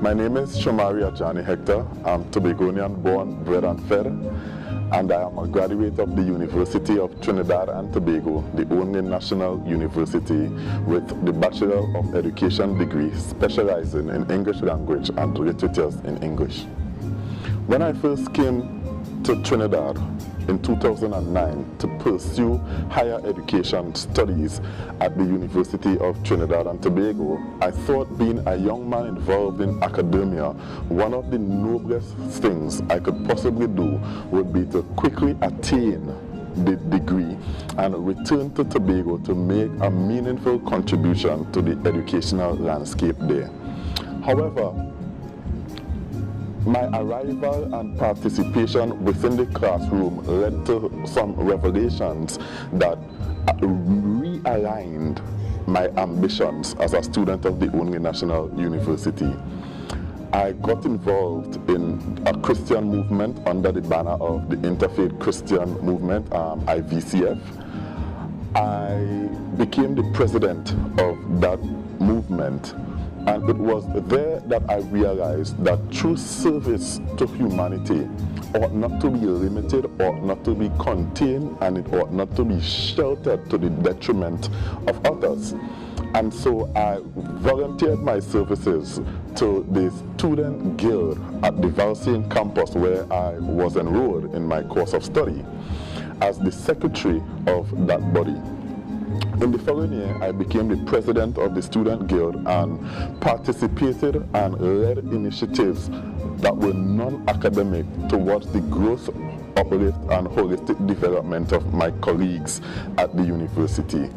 My name is Shomari Hector. I'm Tobagonian born, bred and fed, and I am a graduate of the University of Trinidad and Tobago, the only national university with the Bachelor of Education degree specializing in English language and literatures in English. When I first came to Trinidad in 2009 to pursue higher education studies at the University of Trinidad and Tobago, I thought being a young man involved in academia, one of the noblest things I could possibly do would be to quickly attain the degree and return to Tobago to make a meaningful contribution to the educational landscape there. However, my arrival and participation within the classroom led to some revelations that realigned my ambitions as a student of the only national university. I got involved in a Christian movement under the banner of the Interfaith Christian Movement, IVCF. I became the president of that movement. And it was there that I realized that true service to humanity ought not to be limited, ought not to be contained, and it ought not to be sheltered to the detriment of others. And so I volunteered my services to the student guild at the Valsian campus where I was enrolled in my course of study as the secretary of that body. In the following year, I became the president of the Student Guild and participated and led initiatives that were non-academic towards the growth, uplift, and holistic development of my colleagues at the university.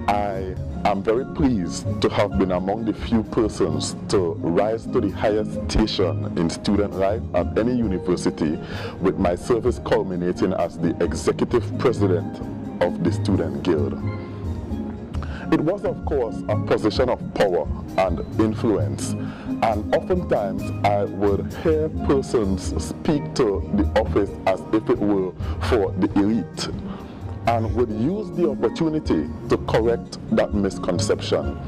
I am very pleased to have been among the few persons to rise to the highest station in student life at any university, with my service culminating as the executive president of the Student Guild. It was, of course, a position of power and influence, and oftentimes I would hear persons speak to the office as if it were for the elite, and would use the opportunity to correct that misconception.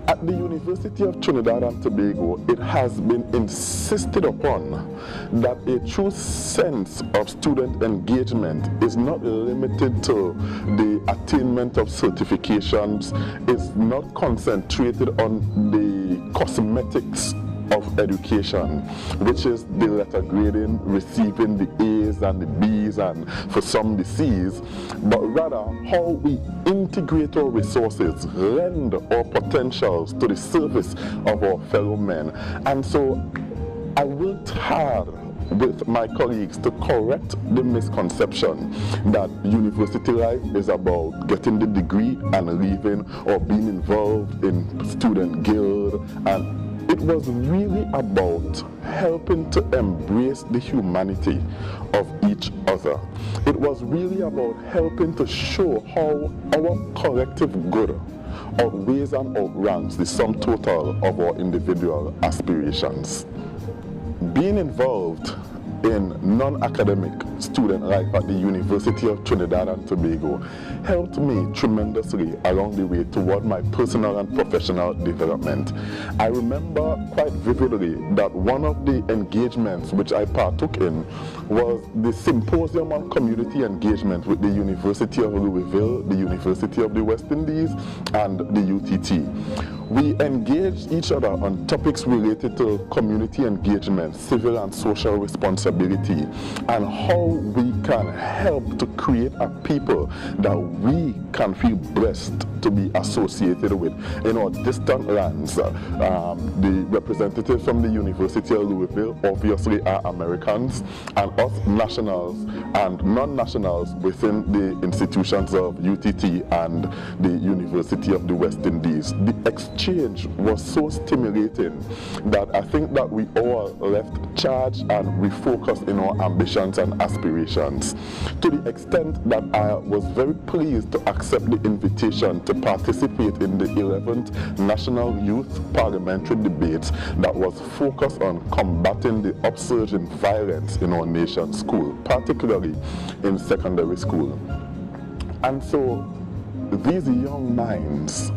At the University of Trinidad and Tobago, it has been insisted upon that a true sense of student engagement is not limited to the attainment of certifications, is not concentrated on the cosmetics of education, which is the letter grading, receiving the A's and the B's and for some the C's, but rather how we integrate our resources, lend our potentials to the service of our fellow men. And so I worked hard with my colleagues to correct the misconception that university life is about getting the degree and leaving, or being involved in student guild, and it was really about helping to embrace the humanity of each other. It was really about helping to show how our collective good outweighs and outranks the sum total of our individual aspirations. Being involved in non-academic student life at the University of Trinidad and Tobago helped me tremendously along the way toward my personal and professional development. I remember quite vividly that one of the engagements which I partook in was the Symposium on Community Engagement with the University of Louisville, the University of the West Indies, and the UTT. We engaged each other on topics related to community engagement, civil and social responsibility, and how we can help to create a people that we can feel blessed to be associated with. In our distant lands, the representatives from the University of Louisville obviously are Americans, and us nationals and non-nationals within the institutions of UTT and the University of the West Indies. The exchange was so stimulating that I think that we all left charged and refocused in our ambitions and aspirations, to the extent that I was very pleased to accept the invitation to participate in the 11th National Youth Parliamentary Debates that was focused on combating the upsurge in violence in our nation's school, particularly in secondary school. And so these young minds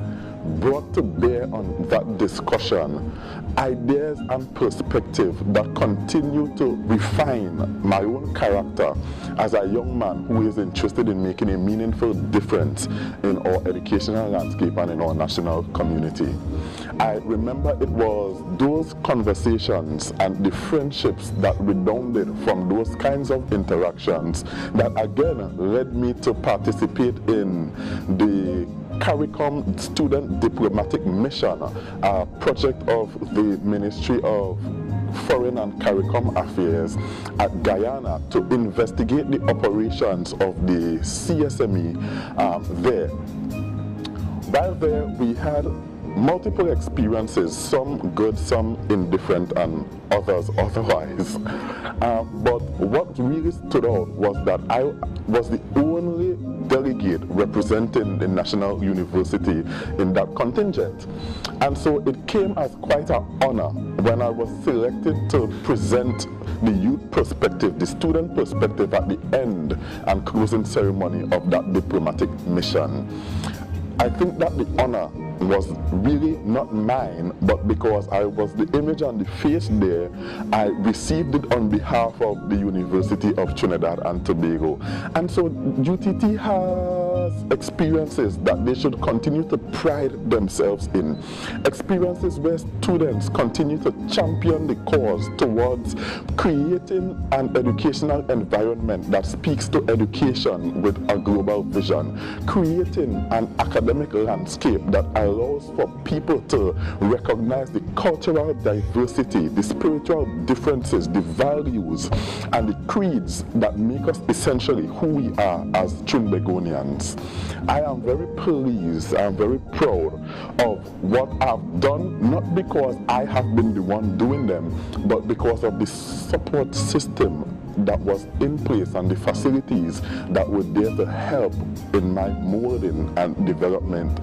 brought to bear on that discussion ideas and perspective that continue to refine my own character as a young man who is interested in making a meaningful difference in our educational landscape and in our national community. I remember it was those conversations and the friendships that redounded from those kinds of interactions that again led me to participate in the CARICOM Student Diplomatic Mission, a project of the Ministry of Foreign and CARICOM Affairs at Guyana to investigate the operations of the CSME there. While there, we had multiple experiences, some good, some indifferent, and others otherwise. But what really stood out was that I was the only delegate representing the National University in that contingent. And so it came as quite an honor when I was selected to present the youth perspective, the student perspective at the end and closing ceremony of that diplomatic mission. I think that the honor was really not mine, but because I was the image and the face there, I received it on behalf of the University of Trinidad and Tobago. And so UTT has experiences that they should continue to pride themselves in. Experiences where students continue to champion the cause towards creating an educational environment that speaks to education with a global vision, creating an academic landscape that allows for people to recognize the cultural diversity, the spiritual differences, the values, and the creeds that make us essentially who we are as Trinbagonians. I am very pleased, I am very proud of what I've done, not because I have been the one doing them, but because of the support system that was in place and the facilities that were there to help in my molding and development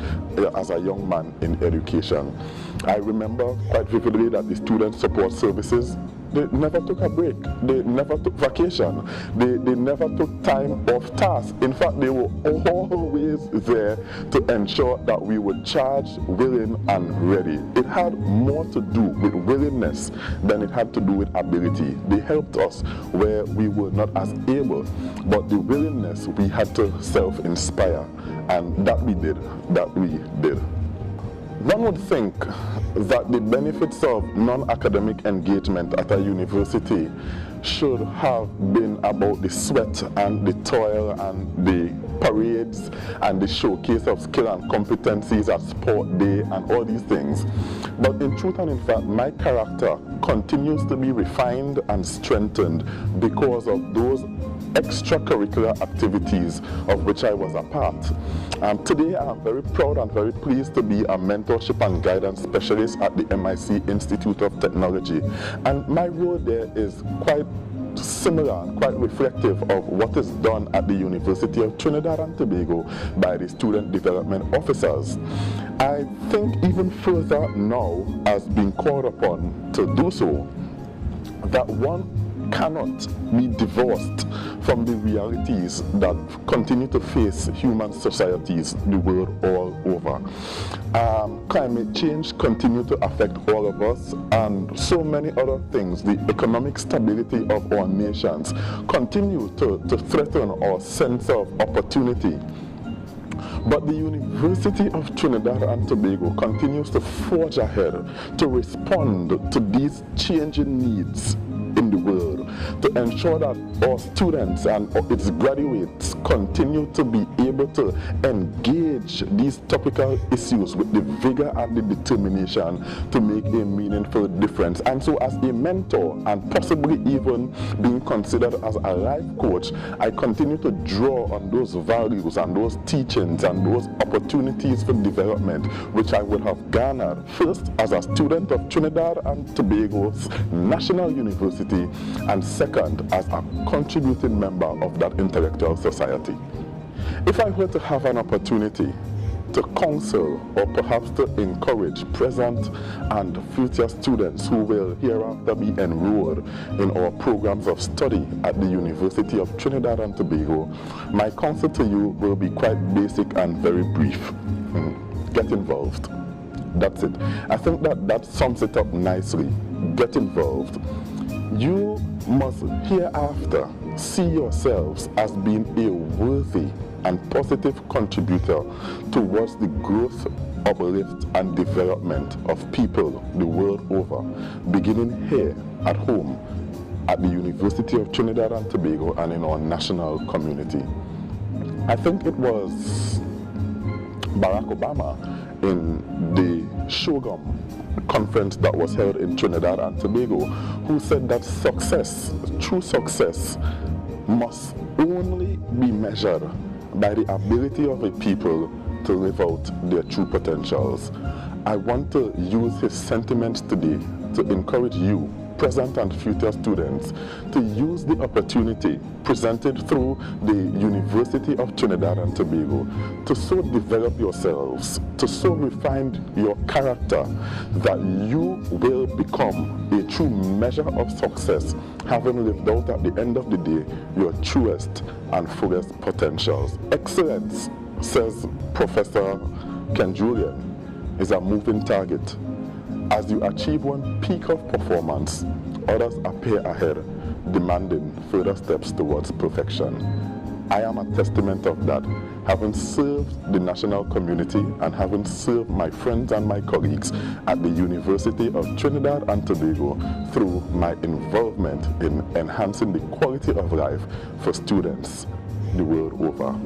as a young man in education. I remember quite vividly that the student support services, they never took a break, they never took vacation, they never took time off task. In fact, they were always there to ensure that we were charged, willing, and ready. It had more to do with willingness than it had to do with ability. They helped us where we were not as able, but the willingness we had to self-inspire, and that we did. One would think that the benefits of non-academic engagement at a university should have been about the sweat and the toil and the parades and the showcase of skill and competencies at sport day and all these things. But in truth and in fact, my character continues to be refined and strengthened because of those extracurricular activities of which I was a part. Today I am very proud and very pleased to be a mentorship and guidance specialist at the MIC Institute of Technology, and my role there is quite similar and quite reflective of what is done at the University of Trinidad and Tobago by the student development officers. I think even further now, as being called upon to do so, that one cannot be divorced from the realities that continue to face human societies the world all over. Climate change continues to affect all of us, and so many other things. The economic stability of our nations continue to threaten our sense of opportunity. But the University of Trinidad and Tobago continues to forge ahead to respond to these changing needs in the world, to ensure that our students and its graduates continue to be able to engage these topical issues with the vigor and the determination to make a meaningful difference. And so as a mentor, and possibly even being considered as a life coach, I continue to draw on those values and those teachings and those opportunities for development which I would have garnered first as a student of Trinidad and Tobago's National University, and second as a contributing member of that intellectual society. If I were to have an opportunity to counsel or perhaps to encourage present and future students who will hereafter be enrolled in our programs of study at the University of Trinidad and Tobago, my counsel to you will be quite basic and very brief. get involved. That's it. I think that sums it up nicely. Get involved. You must hereafter see yourselves as being a worthy and positive contributor towards the growth, uplift, and development of people the world over, beginning here at home, at the University of Trinidad and Tobago, and in our national community. I think it was Barack Obama in the Shogam conference that was held in Trinidad and Tobago who said that success, true success, must only be measured by the ability of a people to live out their true potentials. I want to use his sentiments today to encourage you, present and future students, to use the opportunity presented through the University of Trinidad and Tobago to so develop yourselves, to so refine your character that you will become a true measure of success, having lived out at the end of the day your truest and fullest potentials. Excellence, says Professor Ken Julian, is a moving target. As you achieve one peak of performance, others appear ahead, demanding further steps towards perfection. I am a testament of that, having served the national community and having served my friends and my colleagues at the University of Trinidad and Tobago through my involvement in enhancing the quality of life for students the world over.